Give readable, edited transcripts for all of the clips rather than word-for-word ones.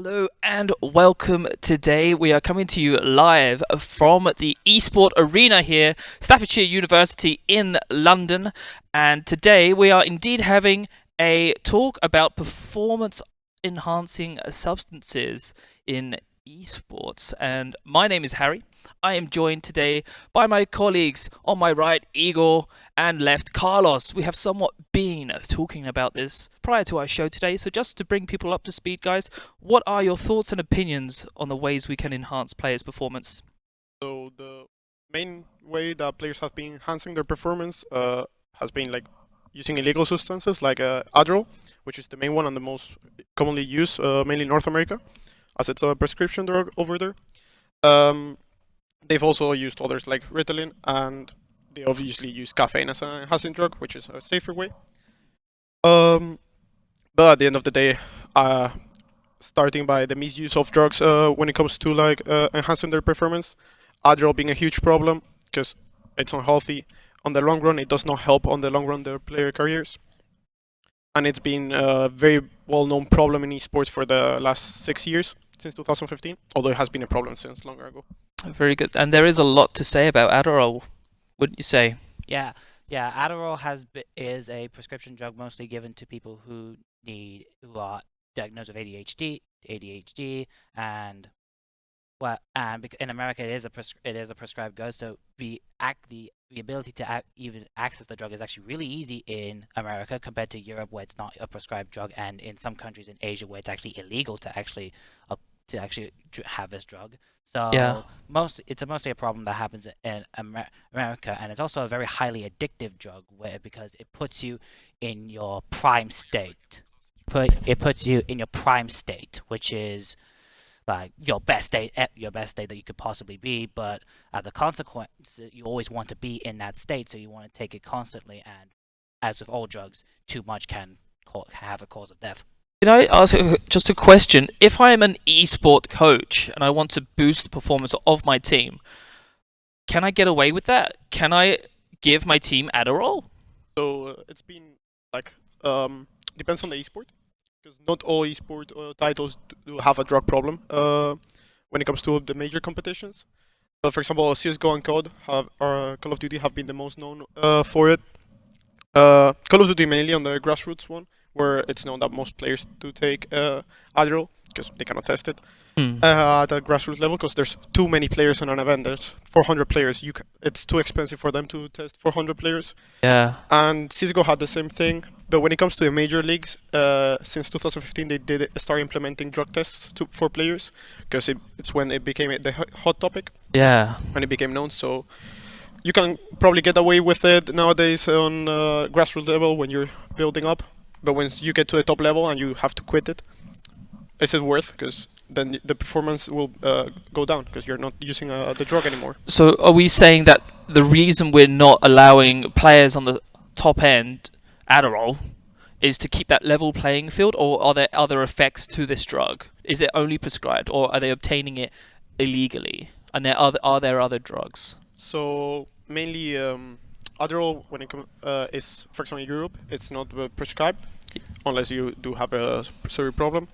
Hello and welcome. Today we are coming to you live from the eSport Arena here, Staffordshire University in London. And today we are indeed having a talk about performance enhancing substances in esports. And my name is Harry. I am joined today by my colleagues on my right, Igor, and left, Carlos. We have somewhat been talking about this prior to our show today, so just to bring people up to speed, guys, what are your thoughts and opinions on the ways we can enhance players' performance? So the main way that players have been enhancing their performance has been like using illegal substances like adderall, which is the main one and the most commonly used, mainly in North America, as it's a prescription drug over there. Um, they've also used others like Ritalin, and they obviously use caffeine as an enhancing drug, which is a safer way. Um, but at the end of the day, uh, starting by the misuse of drugs when it comes to like enhancing their performance, adderall being a huge problem because it's unhealthy on the long run. It does not help on the long run their player careers, and it's been a very well-known problem in esports for the last 6 years since 2015. Although it has been a problem since longer ago. Very good. And there is a lot to say about Adderall, wouldn't you say? Yeah, yeah. Adderall is a prescription drug mostly given to people who are diagnosed with ADHD, and in America it is a prescribed drug. So the ability to even access the drug is actually really easy in America compared to Europe, where it's not a prescribed drug, and in some countries in Asia where it's actually illegal to actually have this drug. So Yeah. it's mostly a problem that happens in America, and it's also a very highly addictive drug because it puts you in your prime state. It puts you in your prime state, which is like your best state that you could possibly be. But as a consequence, you always want to be in that state, so you want to take it constantly. And as with all drugs, too much can have a cause of death. Can I ask just a question? If I am an esport coach and I want to boost the performance of my team, can I get away with that? Can I give my team Adderall? So it's been like depends on the esport, because not all esport titles do have a drug problem when it comes to the major competitions. But for example, CS:GO and Call of Duty have been the most known for it. Call of Duty mainly on the grassroots one, where it's known that most players do take Adderall because they cannot test it at a grassroots level, because there's too many players in an event. There's 400 players. It's too expensive for them to test 400 players. Yeah. And CSGO had the same thing, but when it comes to the major leagues, since 2015 they did start implementing drug tests for players, because it's when it became the hot topic Yeah. and it became known. So you can probably get away with it nowadays on grassroots level when you're building up, but once you get to the top level and you have to quit it, is it worth? Because then the performance will go down because you're not using the drug anymore. So are we saying that the reason we're not allowing players on the top end Adderall is to keep that level playing field, or are there other effects to this drug? Is it only prescribed, or are they obtaining it illegally? And are there other drugs? So mainly Adderall, when it is, for example, in Europe, it's not prescribed unless you do have a severe problem.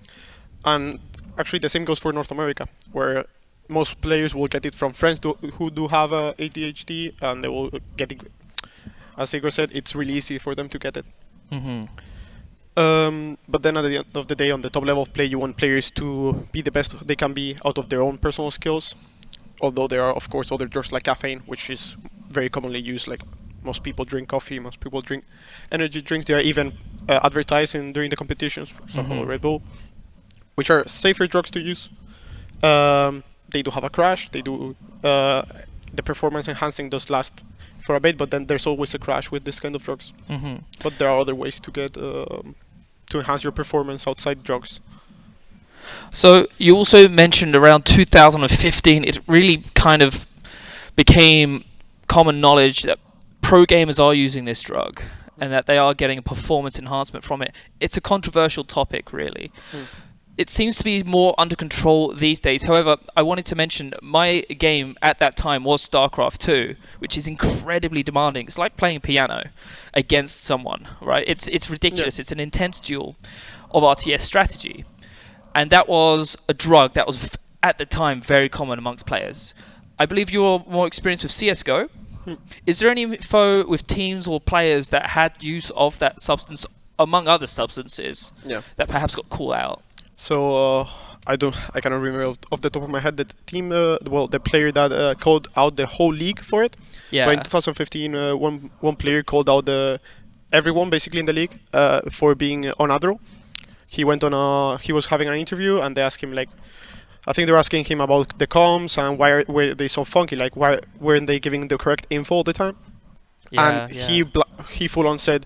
And actually the same goes for North America, where most players will get it from friends who do have ADHD, and they will get it. As Igor said, it's really easy for them to get it. Mm-hmm. But then at the end of the day, on the top level of play, you want players to be the best they can be out of their own personal skills. Although there are, of course, other drugs like caffeine, which is very commonly used. Like most people drink coffee, most people drink energy drinks. They are even advertised during the competitions, for example, Red Bull, which are safer drugs to use. They do have a crash. They do the performance enhancing does last for a bit, but then there's always a crash with this kind of drugs. Mm-hmm. But there are other ways to get to enhance your performance outside drugs. So you also mentioned around 2015, it really kind of became common knowledge that pro gamers are using this drug and that they are getting a performance enhancement from it. It's a controversial topic, really. It seems to be more under control these days. However, I wanted to mention my game at that time was StarCraft 2, which is incredibly demanding. It's like playing piano against someone, right? It's ridiculous. Yeah. It's an intense duel of RTS strategy. and that was a drug that was at the time very common amongst players. I believe you're more experienced with CS:GO. Is there any info with teams or players that had use of that substance among other substances Yeah. that perhaps got called out? So I cannot remember off the top of my head the team. The player that called out the whole league for it. Yeah. But in 2015, one player called out everyone basically in the league for being on adderall. He was having an interview and they asked him like, I think they were asking him about the comms and were they so funky, like why weren't they giving the correct info all the time? And he full on said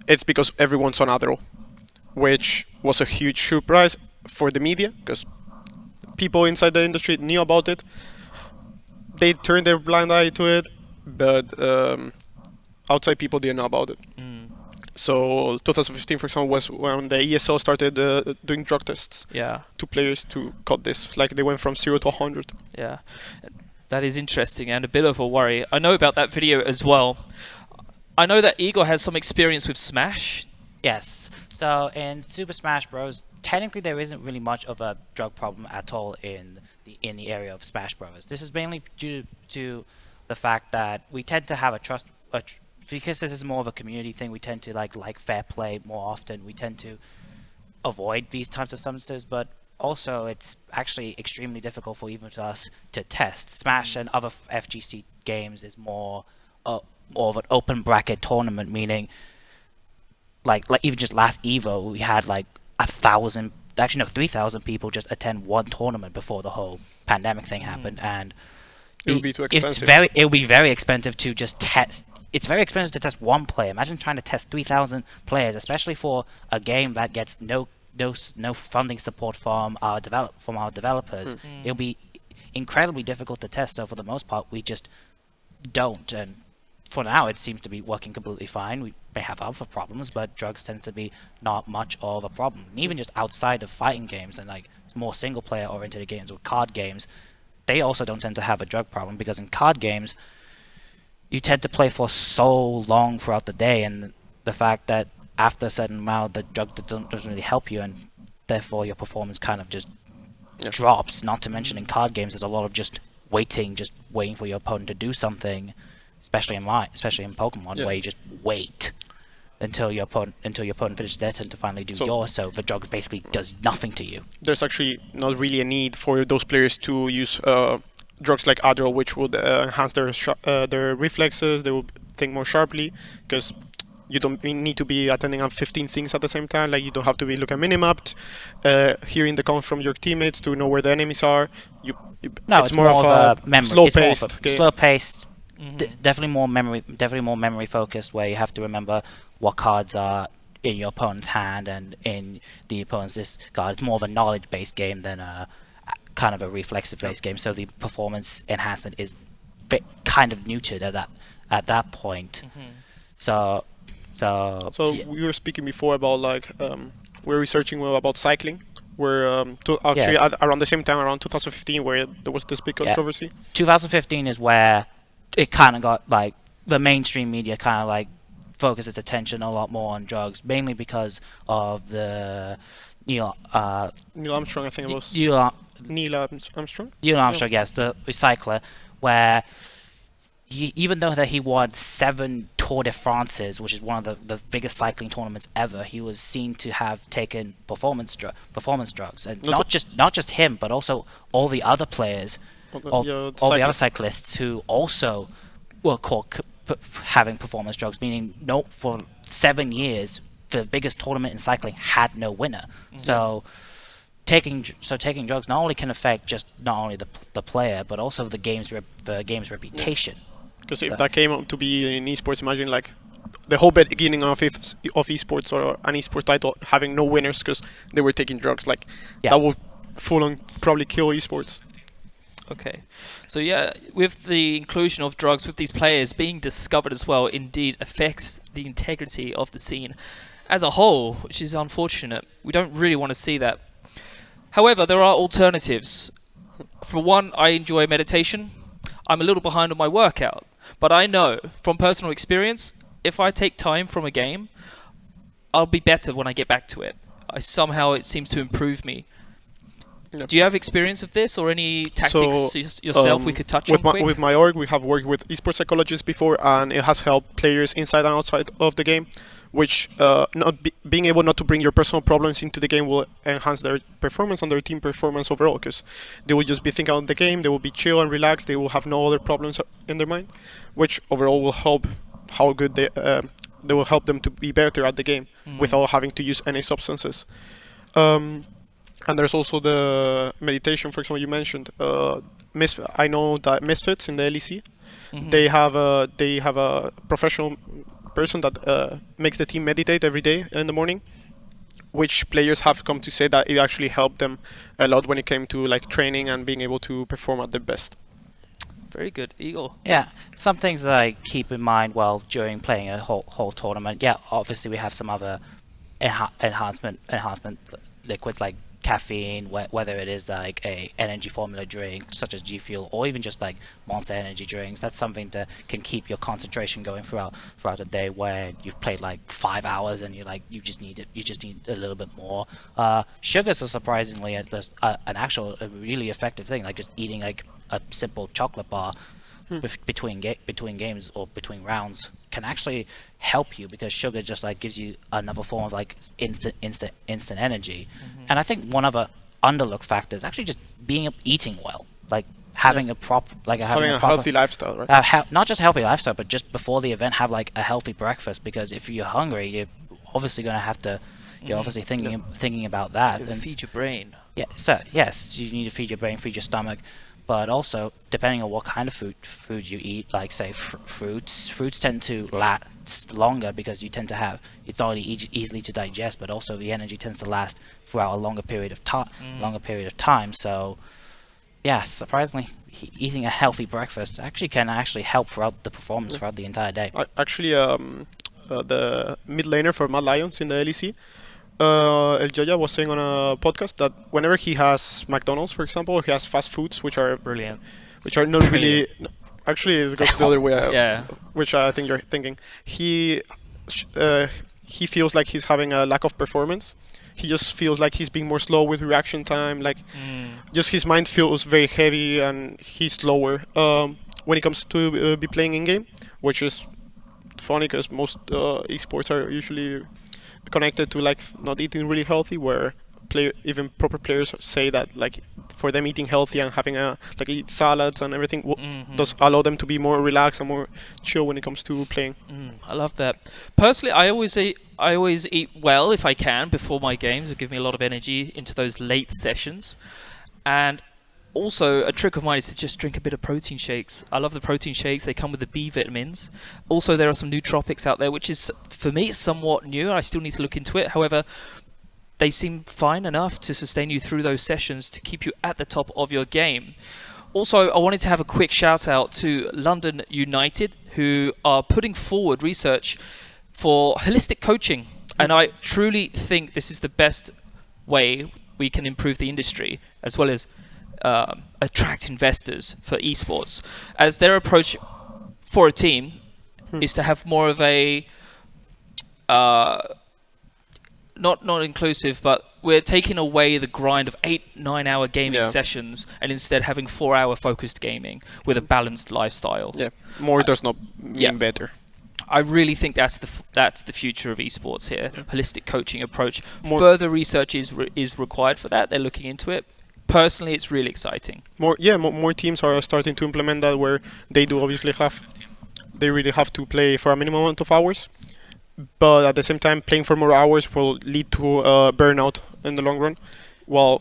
it's because everyone's on adderall, which was a huge surprise for the media because people inside the industry knew about it. They turned their blind eye to it, but outside people didn't know about it. So 2015, for example, was when the ESL started doing drug tests Yeah. to players to cut this. Like they went from 0 to 100. Yeah. That is interesting and a bit of a worry. I know about that video as well. I know that Igor has some experience with Smash. Yes. So in Super Smash Bros, technically there isn't really much of a drug problem at all in the area of Smash Bros. This is mainly due to the fact that we tend to have because this is more of a community thing. We tend to like fair play more often. We tend to avoid these types of substances, but also it's actually extremely difficult for even us to test. Smash and other FGC games is more of an open bracket tournament, meaning like even just last Evo, we had like 1,000, actually no, 3,000 people just attend one tournament before the whole pandemic thing happened, and It would be too expensive. it would be very expensive to just test. It's very expensive to test one player. Imagine trying to test 3,000 players, especially for a game that gets no funding support from our developers. It'll be incredibly difficult to test. So for the most part, we just don't. And for now, it seems to be working completely fine. We may have other problems, but drugs tend to be not much of a problem. And even just outside of fighting games and like more single player oriented games or card games, they also don't tend to have a drug problem, because in card games you tend to play for so long throughout the day, and the fact that after a certain amount the drug doesn't really help you, and therefore your performance kind of just drops. Not to mention in card games there's a lot of just waiting for your opponent to do something, especially in Pokemon, where you just wait until your opponent finishes their turn to finally do yours, so the drug basically does nothing to you. There's actually not really a need for those players to use drugs like adderall, which would enhance their reflexes. They will think more sharply, because you don't need to be attending on 15 things at the same time. Like you don't have to be looking at minimap, hearing the comms from your teammates to know where the enemies are. It's more of a memory. Slow-paced game. Slow-paced. Definitely more memory focused, where you have to remember what cards are in your opponent's hand and in the opponent's discard. It's more of a knowledge-based game than a kind of a reflexive-based game. So the performance enhancement is kind of neutered at that point. So we were speaking before about like we're researching about cycling. We're around the same time, around 2015, where there was this big controversy. 2015 is where it kind of got like the mainstream media kind of like focused its attention a lot more on drugs, mainly because of the Neil Armstrong, I think it was. Neil Armstrong? Neil Armstrong, yes, the recycler, where even though that he won 7 Tour de France's, which is one of the biggest cycling tournaments ever, he was seen to have taken performance drugs, and not just him, but also all the other players, all the other cyclists who also were caught having performance drugs. Meaning, for 7 years, the biggest tournament in cycling had no winner. So taking drugs not only can affect not only the player, but also the game's reputation. Because if that came up to be in esports, imagine like the whole beginning of esports or an esports title having no winners because they were taking drugs. Like that would full on probably kill esports. Okay, so yeah, with the inclusion of drugs with these players being discovered as well, indeed affects the integrity of the scene as a whole, which is unfortunate. We don't really want to see that. However, there are alternatives. For one, I enjoy meditation. I'm a little behind on my workout, but I know from personal experience, if I take time from a game, I'll be better when I get back to it. Somehow it seems to improve me. Yeah. Do you have experience of this or any tactics yourself we could touch with on quick? with my org, we have worked with esports psychologists before, and it has helped players inside and outside of the game, which being able not to bring your personal problems into the game will enhance their performance and their team performance overall, because they will just be thinking about the game, they will be chill and relaxed, they will have no other problems in their mind, which overall will help how good they will help them to be better at the game without having to use any substances. And there's also the meditation, for example, you mentioned. I know that Misfits in the LEC, they have a professional person that makes the team meditate every day in the morning, which players have come to say that it actually helped them a lot when it came to like training and being able to perform at their best. Very good, Eagle. Yeah, some things that I keep in mind while during playing a whole tournament. Yeah, obviously we have some other enhancement liquids like caffeine, whether it is like a energy formula drink such as G Fuel, or even just like Monster energy drinks. That's something that can keep your concentration going throughout the day, where you've played like 5 hours and you just need a little bit more. Sugars are surprisingly a really effective thing, like just eating like a simple chocolate bar between games or between rounds can actually help you, because sugar just like gives you another form of like instant energy. And I think one other underlooked factor is actually just eating well, like having a having a healthy lifestyle, right? Not just healthy lifestyle, but just before the event have like a healthy breakfast, because if you're hungry, you're obviously going to have to. You're obviously thinking about that. And feed your brain. Yeah. So yes, you need to feed your brain, feed your stomach. But also, depending on what kind of food you eat, like say fruits tend to last longer, because you tend to have it's not only easily to digest, but also the energy tends to last throughout a longer period of time. So, yeah, surprisingly, eating a healthy breakfast can help throughout the performance throughout the entire day. Actually, the mid laner for Mad Lions in the LEC, El Jaya was saying on a podcast that whenever he has McDonald's, for example, or he has fast foods, which are Brilliant. which are not really. Actually, it goes the other way. Yeah. Which I think you're thinking. He feels like he's having a lack of performance. He just feels like he's being more slow with reaction time. Like, just his mind feels very heavy and he's slower when it comes to be playing in game, which is funny because most esports are usually connected to like not eating really healthy, where even proper players say that like for them eating healthy and having eat salads and everything does allow them to be more relaxed and more chill when it comes to playing. I love that. Personally, I always eat well if I can before my games. It gives me a lot of energy into those late sessions. And also, a trick of mine is to just drink a bit of protein shakes. I love the protein shakes. They come with the B vitamins. Also, there are some nootropics out there, which is, for me, somewhat new. I still need to look into it. However, they seem fine enough to sustain you through those sessions to keep you at the top of your game. Also, I wanted to have a quick shout out to London United, who are putting forward research for holistic coaching. And I truly think this is the best way we can improve the industry, as well as attract investors for esports, as their approach for a team is to have more of a not inclusive, but we're taking away the grind of 8-9 hour gaming sessions and instead having 4-hour focused gaming with a balanced lifestyle. More does not mean better. I really think that's the future of esports here. Holistic coaching approach. Further research is required for that. They're looking into it. Personally, it's really exciting. More teams are starting to implement that, where they do obviously they really have to play for a minimum amount of hours, but at the same time, playing for more hours will lead to burnout in the long run. While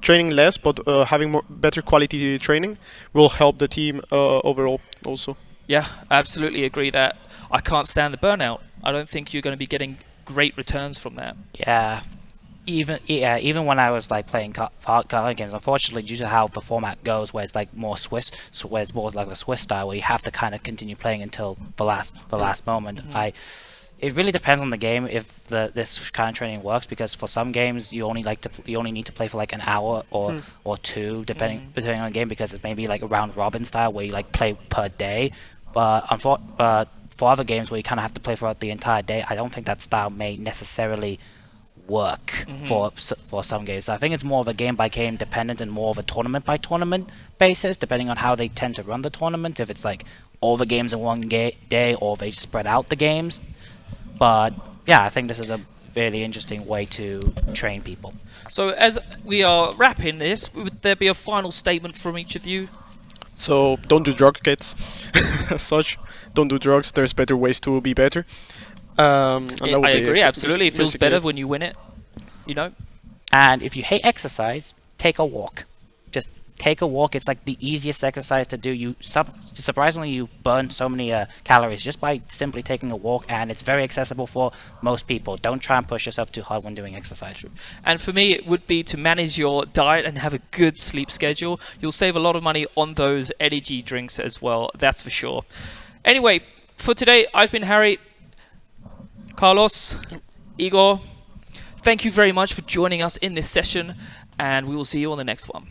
training less, but having better quality training will help the team overall also. Yeah, absolutely agree that. I can't stand the burnout. I don't think you're going to be getting great returns from that. Yeah. Even when I was like playing card games, unfortunately, due to how the format goes, where it's like more Swiss, where it's more like the Swiss style, where you have to kind of continue playing until the last moment. It really depends on the game if this kind of training works, because for some games you only need to play for like an hour or two, depending on the game, because it's maybe like a round robin style where you like play per day. But for other games where you kind of have to play throughout the entire day, I don't think that style may necessarily work for some games. I think it's more of a game by game dependent and more of a tournament by tournament basis, depending on how they tend to run the tournament. If it's like all the games in one day, or they spread out the games. But yeah, I think this is a really interesting way to train people. So as we are wrapping this, would there be a final statement from each of you? So don't do drugs, kids. As such, don't do drugs. There's better ways to be better. And that would I be agree, it. absolutely. It feels Basically better it. when you win it, you know? And if you hate exercise, take a walk. Just take a walk. It's like the easiest exercise to do. Surprisingly, you burn so many calories just by simply taking a walk, and it's very accessible for most people. Don't try and push yourself too hard when doing exercise. And for me, it would be to manage your diet and have a good sleep schedule. You'll save a lot of money on those energy drinks as well, that's for sure. Anyway, for today, I've been Harry, Carlos, Igor. Thank you very much for joining us in this session, and we will see you on the next one.